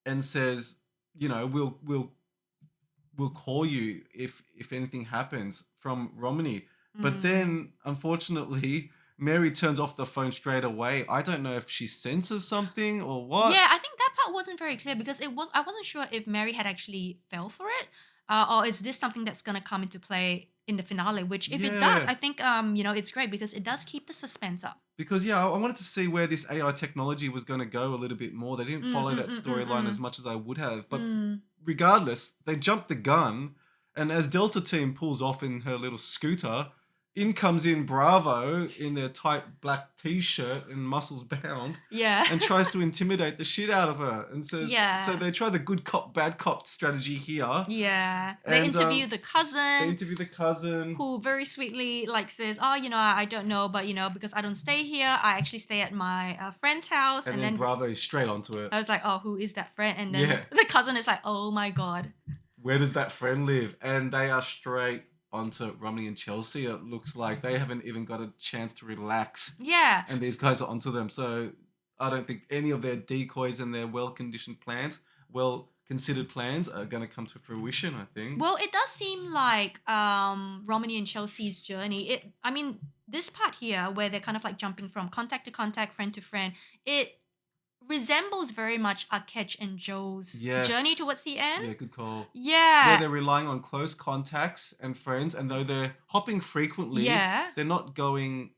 and says, we'll call you if anything happens from Romanee. But then, unfortunately, Mary turns off the phone straight away. I don't know if she senses something or what. Yeah, I think that part wasn't very clear because I wasn't sure if Mary had actually fell for it, or is this something that's gonna come into play in the finale? Which, if it does, I think it's great because it does keep the suspense up. Because I wanted to see where this AI technology was going to go a little bit more. They didn't follow that storyline as much as I would have. But regardless, they jumped the gun, and as Delta Team pulls off in her little scooter, in comes in Bravo in their tight black t-shirt and muscles bound. Yeah. And tries to intimidate the shit out of her and says, so they try the good cop, bad cop strategy here. Yeah. They interview the cousin. Who very sweetly says, I don't know, but because I don't stay here, I actually stay at my friend's house. And then Bravo is straight onto it. I was like, oh, who is that friend? And then the cousin is like, oh my God. Where does that friend live? And they are straight onto Romanee and Chelsea. It looks like they haven't even got a chance to relax. Yeah. And these guys are onto them. So I don't think any of their decoys and their well-conditioned plans, well-considered plans are going to come to fruition, I think. Well, it does seem like Romanee and Chelsea's journey, this part here where they're kind of like jumping from contact to contact, friend to friend, it resembles very much Akec and Joe's journey towards the end. Yeah, good call. Yeah. Where they're relying on close contacts and friends, and though they're hopping frequently, they're not going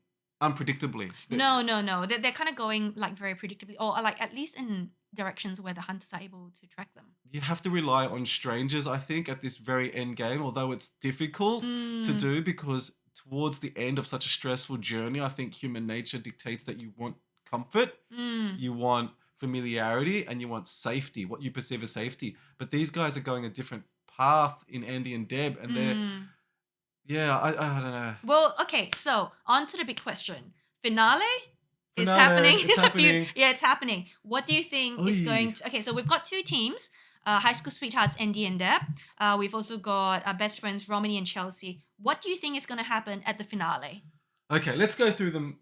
unpredictably. No. They're kind of going very predictably, or at least in directions where the hunters are able to track them. You have to rely on strangers, I think, at this very end game, although it's difficult to do because towards the end of such a stressful journey, I think human nature dictates that you want comfort, you want familiarity, and you want safety, what you perceive as safety. But these guys are going a different path in Andy and Deb, and they're, I don't know. Well, okay, so on to the big question. Finale is happening. It's happening. It's happening. What do you think is going to... Okay, so we've got two teams. High school sweethearts, Andy and Deb. We've also got our best friends, Romanee and Chelsea. What do you think is going to happen at the finale? Okay, let's go through them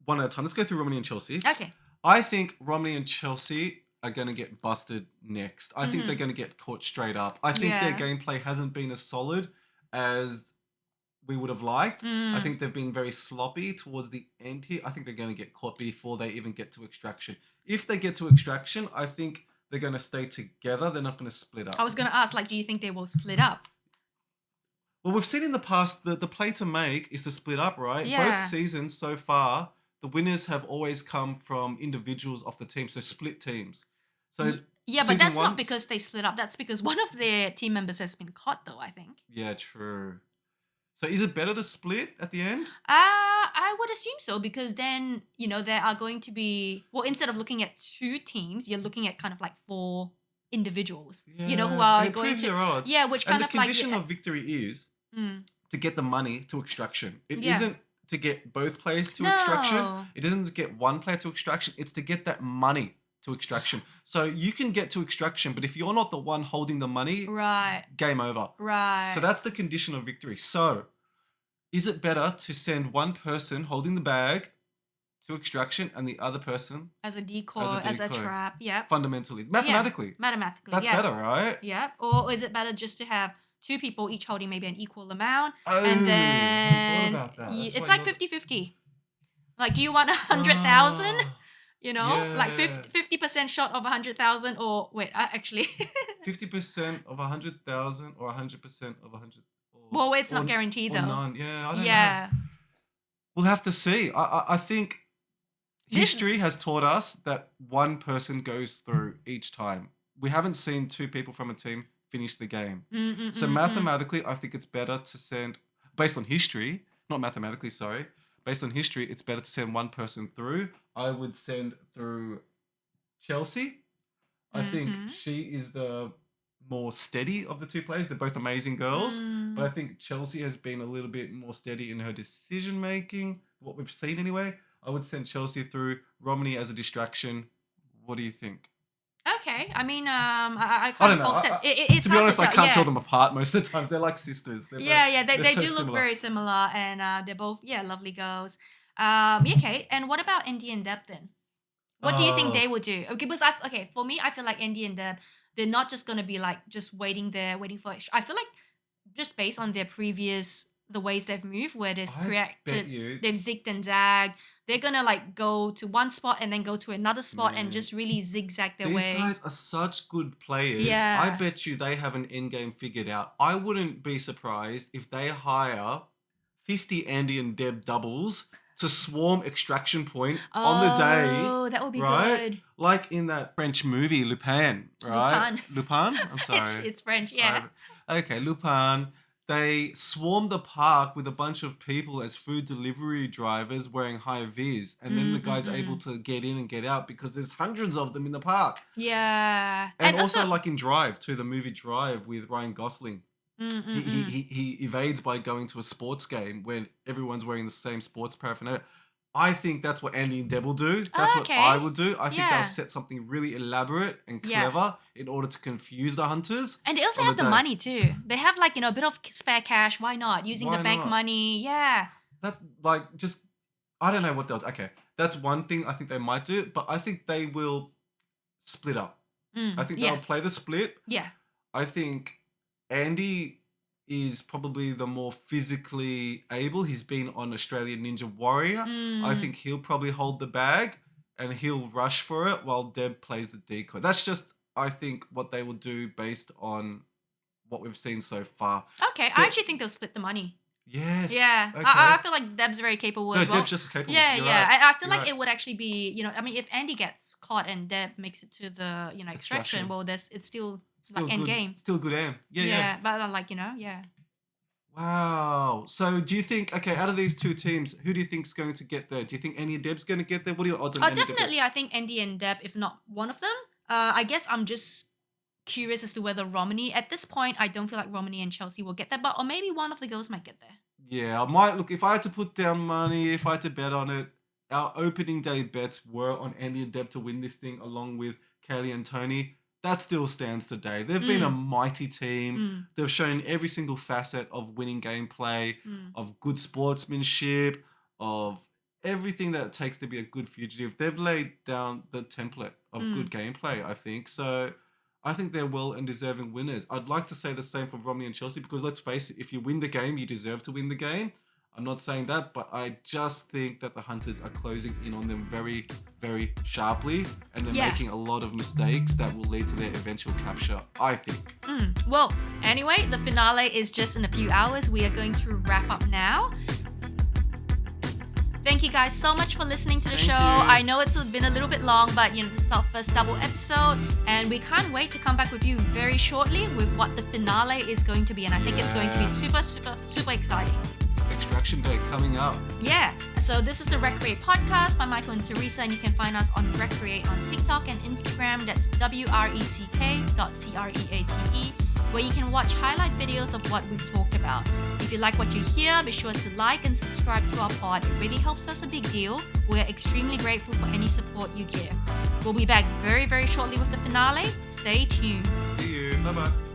one at a time. Let's go through Romanee and Chelsea. Okay. I think Romanee and Chelsea are going to get busted next. I think they're going to get caught straight up. I think their gameplay hasn't been as solid as we would have liked. I think they've been very sloppy towards the end here. I think they're going to get caught before they even get to extraction. If they get to extraction, I think they're going to stay together. They're not going to split up. I was going to ask, like, do you think they will split up? Well, we've seen in the past that the play to make is to split up, right? Yeah. Both seasons so far, the winners have always come from individuals off the team, so split teams. So yeah, but that's not because they split up. That's because one of their team members has been caught, though, I think. Yeah, true. So is it better to split at the end? I would assume so, because then, there are going to be, well, instead of looking at 2 teams, you're looking at kind of like 4 individuals, who are going to... Your odds. Yeah, which kind and of the like... condition of victory is to get the money to extraction. It isn't to get both players to extraction. It isn't to get one player to extraction. It's to get that money to extraction. So you can get to extraction, but if you're not the one holding the money, game over. Right. So that's the condition of victory. So is it better to send one person holding the bag to extraction and the other person as a decoy, as a trap? Yeah. Fundamentally. Mathematically. Mathematically. That's better, right? Yeah. Or is it better just to have 2 people each holding maybe an equal amount? Oh, and then thought about that. It's like 50-50. Like, do you want 100,000? Like 50% shot of 100,000, or wait, actually 50% of 100,000 or 100% of 100. Well, it's not guaranteed though. None. Yeah, I don't know. We'll have to see. I think history has taught us that one person goes through each time. We haven't seen 2 people from a team finish the game. So mathematically, I think it's better to send, based on history, not mathematically, sorry. Based on history, it's better to send one person through. I would send through Chelsea. I think she is the more steady of the 2 players. They're both amazing girls. But I think Chelsea has been a little bit more steady in her decision making, what we've seen anyway. I would send Chelsea through, Romanee as a distraction. What do you think? Okay, I mean, I can't fault that. It's to be honest, I can't tell them apart most of the times. They're like sisters. They so do look very similar, and they're both lovely girls. Okay, and what about Andy and Deb then? What do you think they would do? Okay, because for me, I feel like Andy and Deb, they're not just gonna be like just waiting there, waiting for extra. I feel like just based on their previous the ways they've moved, where they've they've zigged and zagged. They're gonna like go to one spot and then go to another spot and just really zigzag their way. These guys are such good players. Yeah. I bet you they have an end game figured out. I wouldn't be surprised if they hire 50 Andy and Deb doubles to swarm extraction point on the day. Oh, that would be good. Like in that French movie, Lupin, right? Lupin? I'm sorry. It's French, yeah. Okay, Lupin. They swarmed the park with a bunch of people as food delivery drivers wearing high vis. And then the guy's able to get in and get out because there's hundreds of them in the park. Yeah. And also like in Drive, too, the movie Drive with Ryan Gosling. He evades by going to a sports game when everyone's wearing the same sports paraphernalia. I think that's what Andy and Deb will do. That's what I would do. I think they'll set something really elaborate and clever in order to confuse the hunters. And they also have the money too. They have like, a bit of spare cash. Why not? Using the bank money. Yeah. That I don't know what they'll do. Okay. That's one thing I think they might do. But I think they will split up. I think they'll play the split. Yeah. I think Andy is probably the more physically able. He's been on Australian Ninja Warrior. I think he'll probably hold the bag and he'll rush for it while Deb plays the decoy. That's just, I think, what they will do based on what we've seen so far. Okay, I actually think they'll split the money. Yes. Yeah. Okay. I feel like Deb's very capable as well. Deb's just as capable. Yeah, You're yeah. right. I feel like it would actually be, if Andy gets caught and Deb makes it to the, extraction, well, it's still like end game. Still good aim. Yeah. But like, yeah. Wow. So do you think, out of these 2 teams, who do you think is going to get there? Do you think Andy and Deb's going to get there? What are your odds on Andy definitely, I think Andy and Deb, if not one of them. I guess I'm just curious as to whether Romanee, at this point, I don't feel like Romanee and Chelsea will get there, or maybe one of the girls might get there. Yeah, I might look, if I had to put down money, if I had to bet on it, our opening day bets were on Andy and Deb to win this thing along with Kaylie and Tony. That still stands today. They've been a mighty team. They've shown every single facet of winning gameplay, of good sportsmanship, of everything that it takes to be a good fugitive. They've laid down the template of good gameplay, I think. So I think they're well and deserving winners. I'd like to say the same for Romanee and Chelsea because let's face it, if you win the game, you deserve to win the game. I'm not saying that, but I just think that the Hunters are closing in on them very, very sharply, and they're making a lot of mistakes that will lead to their eventual capture, I think. Well, anyway, the finale is just in a few hours. We are going to wrap up now. Thank you guys so much for listening to the show. I know it's been a little bit long, but this is our first double episode, and we can't wait to come back with you very shortly with what the finale is going to be, and I think it's going to be super, super, super exciting. Extraction Day coming up. Yeah. So this is the Recreate podcast by Michael and Teresa, and you can find us on Recreate on TikTok and Instagram. That's WRECK.CREATE, where you can watch highlight videos of what we've talked about. If you like what you hear, be sure to like and subscribe to our pod. It really helps us a big deal. We're extremely grateful for any support you give. We'll be back very, very shortly with the finale. Stay tuned. See you. Bye-bye.